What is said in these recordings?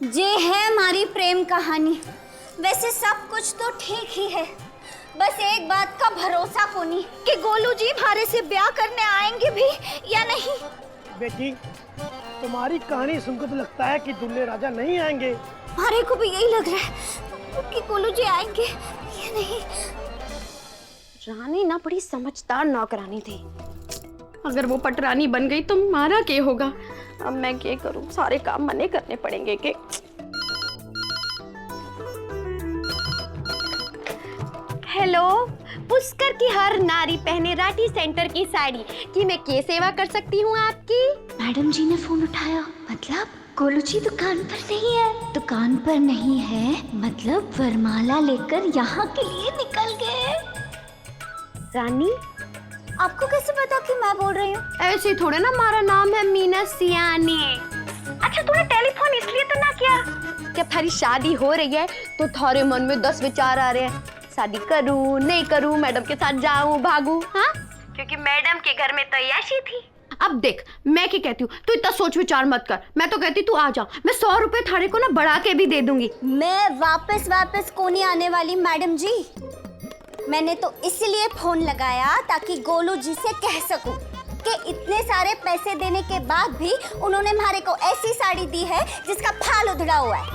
ये है हमारी प्रेम कहानी। वैसे सब कुछ तो ठीक ही है, बस एक बात का भरोसा कोनी कि गोलू जी भारे से ब्याह करने आएंगे भी या नहीं। बेटी, तुम्हारी कहानी सुनकर तो लगता है कि दुल्हे राजा नहीं आएंगे। हमारे को भी यही लग रहा है कि गोलू जी आएंगे या नहीं। रानी ना बड़ी समझदार नौकरानी थी। अगर वो पटरानी बन गई तो मारा क्या होगा। अब मैं क्या करूं, सारे काम मने करने पड़ेंगे के। हेलो, पुष्कर की हर नारी पहने राठी सेंटर की साड़ी कि मैं क्या सेवा कर सकती हूँ आपकी? मैडम जी ने फोन उठाया, मतलब गोलू जी दुकान पर नहीं है। दुकान पर नहीं है मतलब वरमाला लेकर यहाँ के लिए निकल गए। रानी, आपको कैसे पता कि मैं बोल रही हूँ? ऐसे थोड़े ना, हमारा नाम है मीना सियानी। अच्छा, तूने टेलीफोन इसलिए तो ना किया कि थारी शादी हो रही है तो थारे मन में 10 विचार आ रहे हैं, शादी करूं नहीं करूं, मैडम के साथ जाऊं भागूं। हाँ, क्योंकि मैडम के घर में तो ऐसी थी। अब देख, मैं क्या कहती हूँ, तू इतना सोच विचार मत कर। मैं तो कहती तू आ जा, मैं 100 रुपए थारे को ना बढ़ा के भी दे दूंगी। मैं वापस को नहीं आने वाली मैडम जी। मैंने तो इसलिए फोन लगाया ताकि गोलू जी से कह सकूं कि इतने सारे पैसे देने के बाद भी उन्होंने हमारे को ऐसी साड़ी दी है जिसका फाल उधड़ा हुआ है।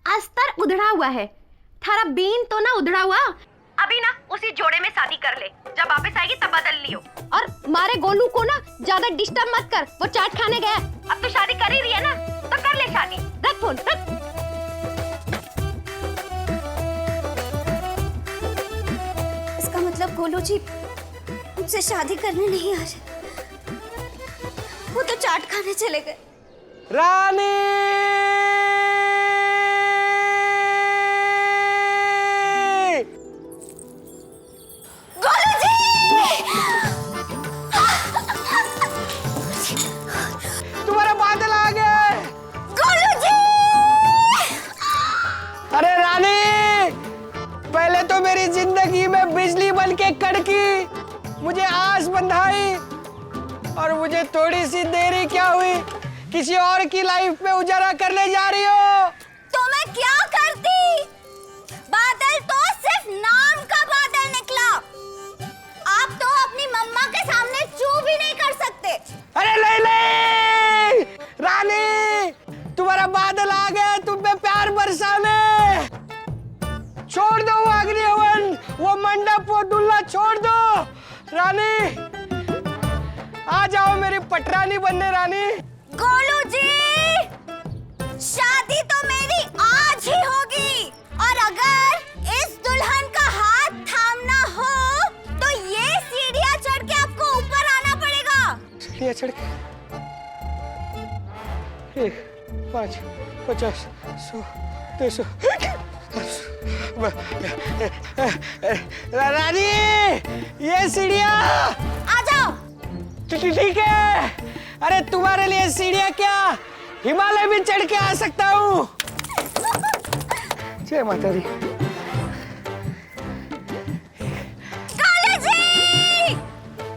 अस्तर उधड़ा हुआ है, थारा बीन तो ना उधड़ा हुआ। अभी ना उसी जोड़े में शादी कर ले, जब वापस आएगी तब बदल लियो। और मारे गोलू को ना ज्यादा डिस्टर्ब मत कर, वो चाट खाने गया। अब तो शादी कर ही रही है ना, तो कर ले शादी। रख फोन, रख। इसका मतलब गोलू जी मुझसे शादी करने नहीं आ रहे, वो तो चाट खाने चले गए। रानी, गोलू जी! तुम्हारे बादल आ गए। गोलू जी! अरे रानी, पहले तो मेरी जिंदगी में बिजली बन के कड़की, मुझे आस बंधाई, और मुझे थोड़ी सी देरी क्या हुई, किसी और की लाइफ में उजाला करने जा रही हो। तो मैं क्या करती? बादल तो सिर्फ नाम का बादल निकला। आप तो अपनी मम्मा के सामने चू भी नहीं कर सकते। अरे नहीं नहीं रानी, तुम्हारा बादल आ गया तुम पे प्यार बरसाने। छोड़ दो वो अग्निहवन, वो मंडप, वो दूल्हा छोड़ दो। रानी, आ जाओ मेरी पटरानी बनने। रानी, गोलू जी, शादी तो मेरी आज ही होगी, और अगर इस दुल्हन का हाथ थामना हो तो ये सीढ़ियां चढ़ के आपको ऊपर आना पड़ेगा। सीढ़ियां चढ़ के 1, 5, 50, 100, 200। रानी, ये सीढ़ियां। आ जाओ। ठीक है। अरे तुम्हारे लिए सीढ़ियां क्या, हिमालय भी चढ़ के आ सकता हूँ। जय माता दी। गोलू जी!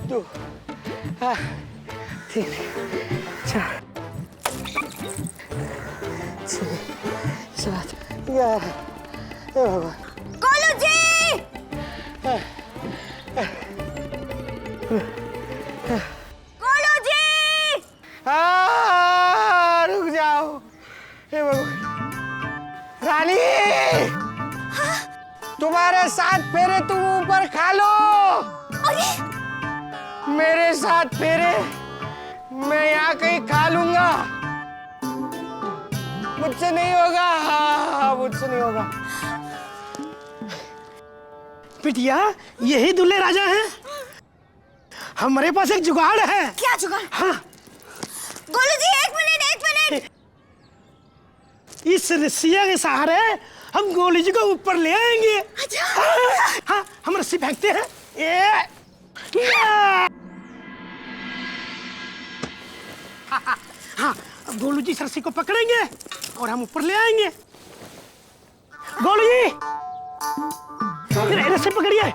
2, 3, 4, 6, 7, 11। गोलू जी! गोलू जी! रुक जाओ। हे भगवान। रानी, तुम्हारे 7 फेरे तुम ऊपर खा लो। अरे! मेरे 7 फेरे मैं यहाँ कहीं खा लूंगा। मुझसे नहीं होगा। हाँ, मुझसे नहीं होगा। बिटिया, यही दुल्हे राजा हैं। हमारे पास एक जुगाड़ है। क्या जुगाड़? हाँ। गोलू जी, एक मिनट। इस रस्सिया के सहारे हम गोलू जी को ऊपर ले आएंगे। अच्छा। हाँ, हम रस्सी फेंकते हैं। हाँ, अब गोलू जी इस रस्सी को पकड़ेंगे और हम ऊपर ले आएंगे। गोलू जी, रस्सी पकड़िए।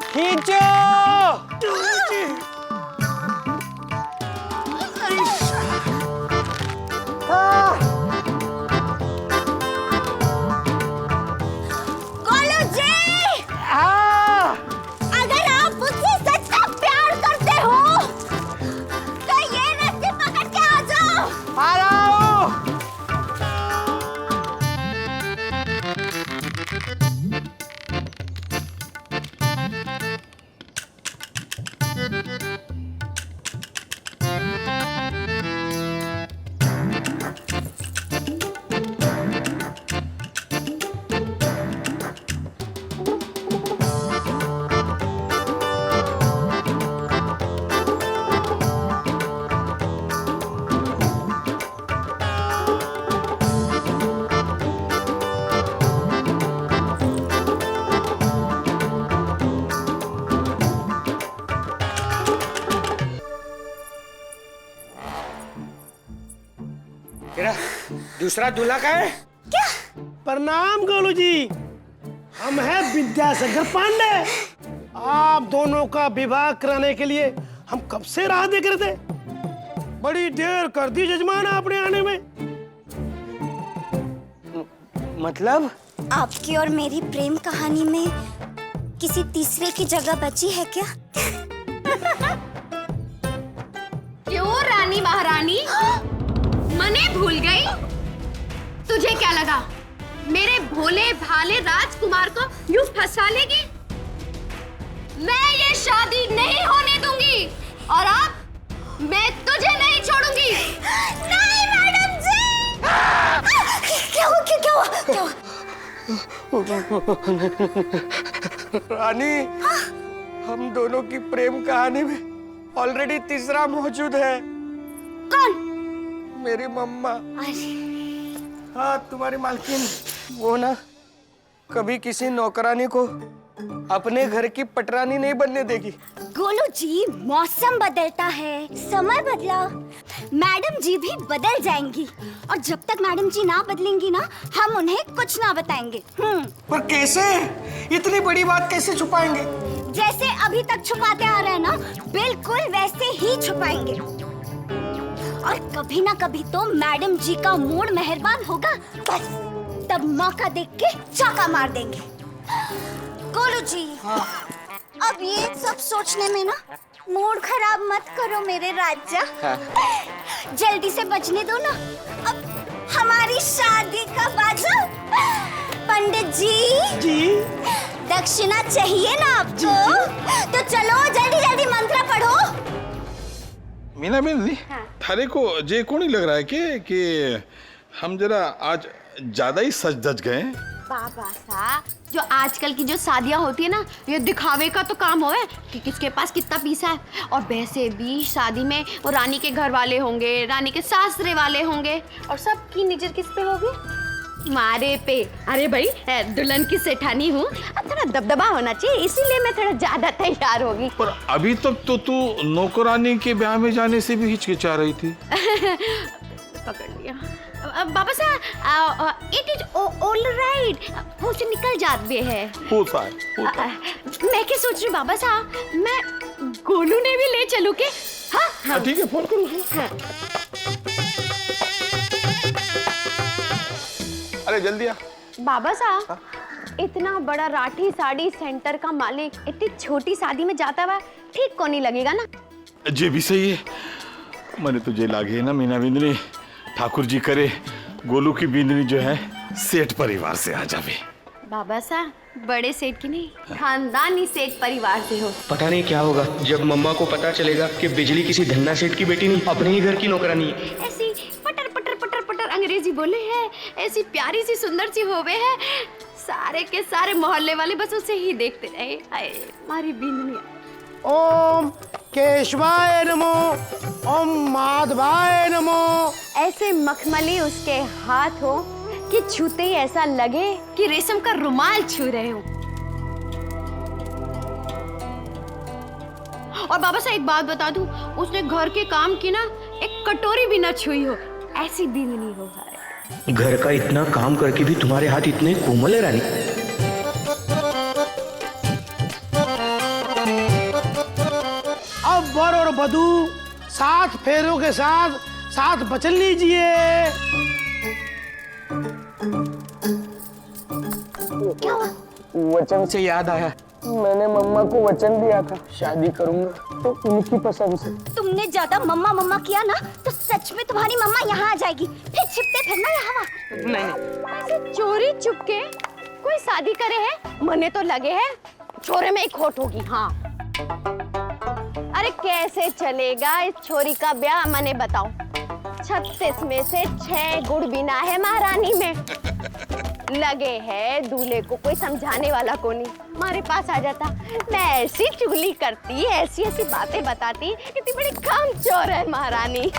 खींचो। तेरा दूसरा दूल्हा का है? क्या? प्रणाम गोलू जी, हम हैं विद्यासागर पांडे। आप दोनों का विवाह कराने के लिए हम कब से राह देख रहे थे। बड़ी देर कर दी जजमान आपने आने में। मतलब? आपकी और मेरी प्रेम कहानी में किसी तीसरे की जगह बची है क्या? क्यों रानी महारानी, मने भूल गई? तुझे क्या लगा मेरे भोले भाले राजकुमार को यूं फंसा लेगी? मैं ये शादी नहीं होने दूंगी और अब मैं तुझे नहीं छोड़ूंगी। नहीं मैडम जी! क्या हुआ? क्या हुआ? क्या हुआ? रानी, हम दोनों की प्रेम कहानी में ऑलरेडी तीसरा मौजूद है। कौन? मेरी मम्मा। अरे हाँ, तुम्हारी मालकिन। वो ना कभी किसी नौकरानी को अपने घर की पटरानी नहीं बनने देगी। गोलू जी, मौसम बदलता है, समय बदला, मैडम जी भी बदल जाएंगी और जब तक मैडम जी ना बदलेंगी ना, हम उन्हें कुछ ना बताएंगे। पर कैसे? इतनी बड़ी बात कैसे छुपाएंगे? जैसे अभी तक छुपाते आ रहे हैं ना, बिल्कुल वैसे ही छुपाएंगे। और कभी ना कभी तो मैडम जी का मूड मेहरबान होगा, बस तब मौका देख के चाका मार देंगे। गोलू जी, अब ये सब सोचने में ना मूड खराब मत करो मेरे राजा। जल्दी से बजने दो ना, अब हमारी शादी का बाजा। पंडित जी, दक्षिणा चाहिए ना आपको? तो चलो जल्दी जल्दी मंत्र पढ़ो। मीना बेन, थारे को जे को नहीं लग रहा है कि हम जरा आज ज्यादा ही सज धज गए? बाबा सा, जो आजकल की जो शादियां होती है ना, ये दिखावे का तो काम हो है कि किसके पास कितना पैसा है। और वैसे भी शादी में वो रानी के घर वाले होंगे, रानी के सासरे वाले होंगे और सबकी नजर किस पे होगी? मारे पे। अरे भाई, दुल्हन की सेठानी हूँ, अब थोड़ा दबदबा होना चाहिए, इसीलिए मैं थोड़ा ज्यादा तैयार होगी। पर अभी तक तो तू नौकरानी के ब्याह में जाने से भी हिचकिचा रही थी। पकड़ लिया। बाबा साहब, इट इज ऑल राइट, वो से निकल जात भी है। होता है। मैं क्या सोच रही बाबा साहब, मैं गोलू ने भी ले चलूं के? हाँ, ठीक है, फोन करो। हाँ। अरे जल्दी आ। बाबा साहब, इतना बड़ा राठी साड़ी सेंटर का मालिक इतनी छोटी शादी में जाता हुआ ठीक को नहीं लगेगा ना? जे भी सही है। मैंने तुझे लागे ना मीना बिंदनी, ठाकुर जी करे गोलू की बिंदनी जो है सेठ परिवार से आ जावे। बाबा साहब, बड़े सेठ की नहीं, खानदानी सेठ परिवार से हो। पता नहीं क्या होगा जब मम्मा को पता चलेगा कि बिजली किसी धन्ना सेठ की बेटी नहीं, अपने ही घर की नौकरानी है। ऐसी पटर पटर पटर पटर अंग्रेजी बोले है, ऐसी प्यारी सी सुंदर सी होवे है, सारे के सारे मोहल्ले वाले बस उसे ही देखते रहे। आए हमारी बिंदनी। ओम केशवाय नमो, ओम माधवाय नमो। ऐसे मखमली उसके हाथ हो कि छूते ही ऐसा लगे कि रेशम का रुमाल छू रहे हो। और बाबा साहब, एक बात बता दूं, उसने घर के काम की ना एक कटोरी भी ना छुई हो, ऐसी बिंदनी हो। घर का इतना काम करके भी तुम्हारे हाथ इतने कोमल है रानी। अब वर और वधू 7 फेरों के साथ 7 वचन लीजिए। वचन से याद आया, मैंने मम्मा को वचन दिया था शादी करूंगा तो उनकी पसंद से। तुमने ज्यादा मम्मा मम्मा किया ना तो सच में तुम्हारी मम्मा यहाँ आ जाएगी, फिर छिपते फिरना यहाँ। नहीं, ऐसे चोरी चुपके कोई शादी करे है, मने तो लगे है छोरे में एक खोट होगी। हाँ, अरे कैसे चलेगा इस छोरी का ब्याह, मने बताओ। 36 में से 6 गुड़ बिना है महारानी में। लगे है दूल्हे को कोई समझाने वाला को नहीं, हमारे पास आ जाता, मैं ऐसी चुगली करती, ऐसी ऐसी बातें बताती, कितनी बड़ी कामचोर है महारानी।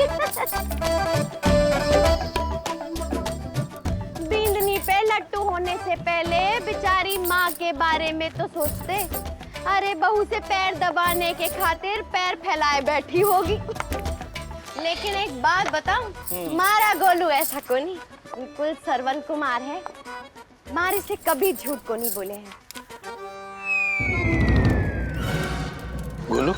बिंदनी पे लट्टू होने से पहले बेचारी माँ के बारे में तो सोचते। अरे बहू से पैर दबाने के खातिर पैर फैलाए बैठी होगी। लेकिन एक बात बताऊं, मारा गोलू ऐसा को नहीं, बिल्कुल श्रवण कुमार है। मारे से कभी झूठ को नहीं बोले हैं। गोलू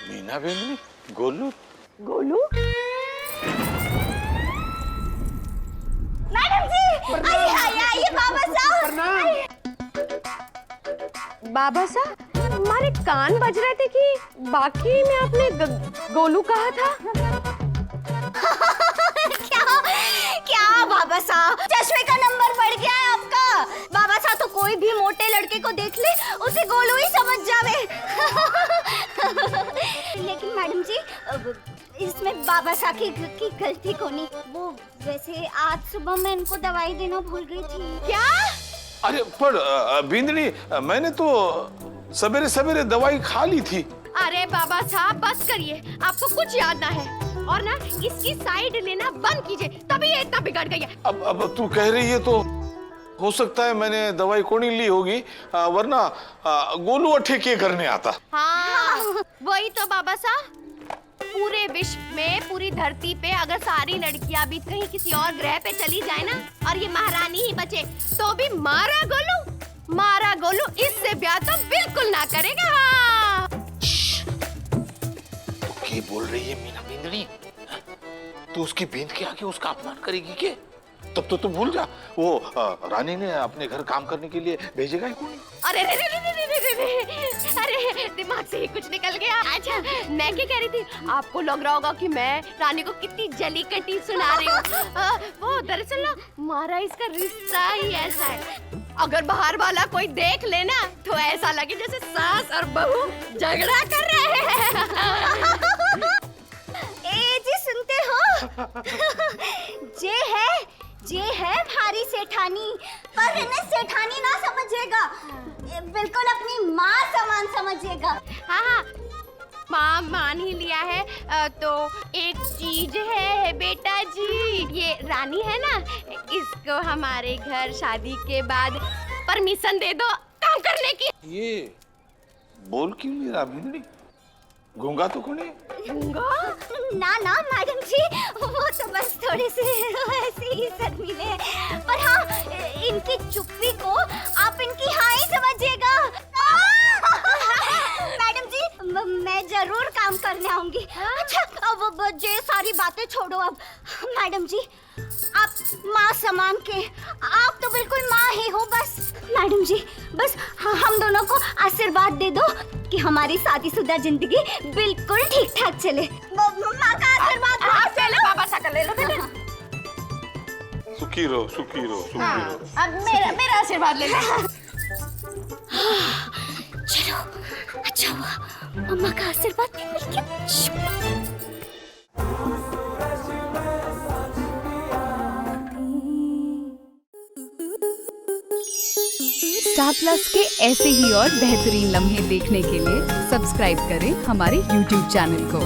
मीना बिंदनी गोलू गोलू मैडम जी आइए बाबा साहब। बाबा साहब, हमारे कान बज रहे थे कि बाकी में आपने गोलू कहा था। क्या बाबा साहब, चश्मे का नंबर बढ़ गया है आपका। बाबा साहब तो कोई भी मोटे लड़के को देख ले उसे गोलू ही समझ जावे। लेकिन मैडम जी इसमें बाबा साहब की गलती को नहीं। वो वैसे आज सुबह मैं इनको दवाई देना भूल गई थी। क्या? अरे पर बिंदनी मैंने तो सवेरे सवेरे दवाई खा ली थी। अरे बाबा साहब बस करिए, आपको कुछ याद ना है और ना इसकी साइड लेना बंद कीजिए, तभी ये इतना बिगड़ गई है। अब तू कह रही है तो हो सकता है मैंने दवाई कोनी ली होगी, वरना गोलू ठेके करने आता। हाँ वही तो बाबा साहब, पूरे विश्व में पूरी धरती पे अगर सारी लड़कियां भी कहीं किसी और ग्रह पे चली जाए ना और ये महारानी ही बचे तो भी मारा गोलू इससे ब्याह तो बिल्कुल ना करेगा। हाँ। क्या बोल रही है मीना बिंदनी? तू उसकी बेंद के आगे उसका अपमान करेगी क्या? तब तो तू भूल जा, वो रानी ने अपने घर काम करने के लिए भेजेगा ही कौन? अरे दिमाग से ही कुछ निकल गया। अच्छा मैं क्या कह रही थी, आपको लग रहा होगा कि मैं रानी को कितनी जली कटी सुना रही हूँ। वो दरअसल ना मारा इसका रिश्ता ही ऐसा है, अगर बाहर वाला कोई देख लेना तो ऐसा लगे जैसे सास और बहू झगड़ा कर रहे हैं। ए जी सुनते हो? जे है हमारी सेठानी, पर इन्हें सेठानी ना समझेगा, बिल्कुल अपनी माँ समान समझेगा। हाँ माँ मान ही लिया है तो एक चीज है बेटा जी, ये रानी है ना, इसको हमारे घर शादी के बाद परमिशन दे दो काम करने की। ये बोल क्यों नहीं रहा बिंदनी? गूंगा तो कौन है? ना मैडम जी, वो तो बस थोड़े से ऐसे ही शर्मीले हैं। पर हाँ इनकी चुप्पी को आप इनकी हाँ ही समझिएगा। मैडम जी मैं जरूर काम करने आऊंगी। अच्छा अब ये सारी बातें छोड़ो, अब मैडम जी आप माँ समान के, आप तो बिल्कुल माँ ही हो बस। मैडम जी बस हम दोनों को आशीर्वाद दे दो कि हमारी शादीशुदा जिंदगी बिल्कुल ठीक ठाक चले। माँ का आशीर्वाद चलो बाबा सा कर ले लो बेटा। सुखी रहो सुखी रहो सुखी रहो। अब मेरा आशीर्वाद ले लो। चलो अच्छा हुआ मम्मा का आशीर्वाद मिल गया। स्टार प्लस के ऐसे ही और बेहतरीन लम्हे देखने के लिए सब्सक्राइब करें हमारे YouTube चैनल को।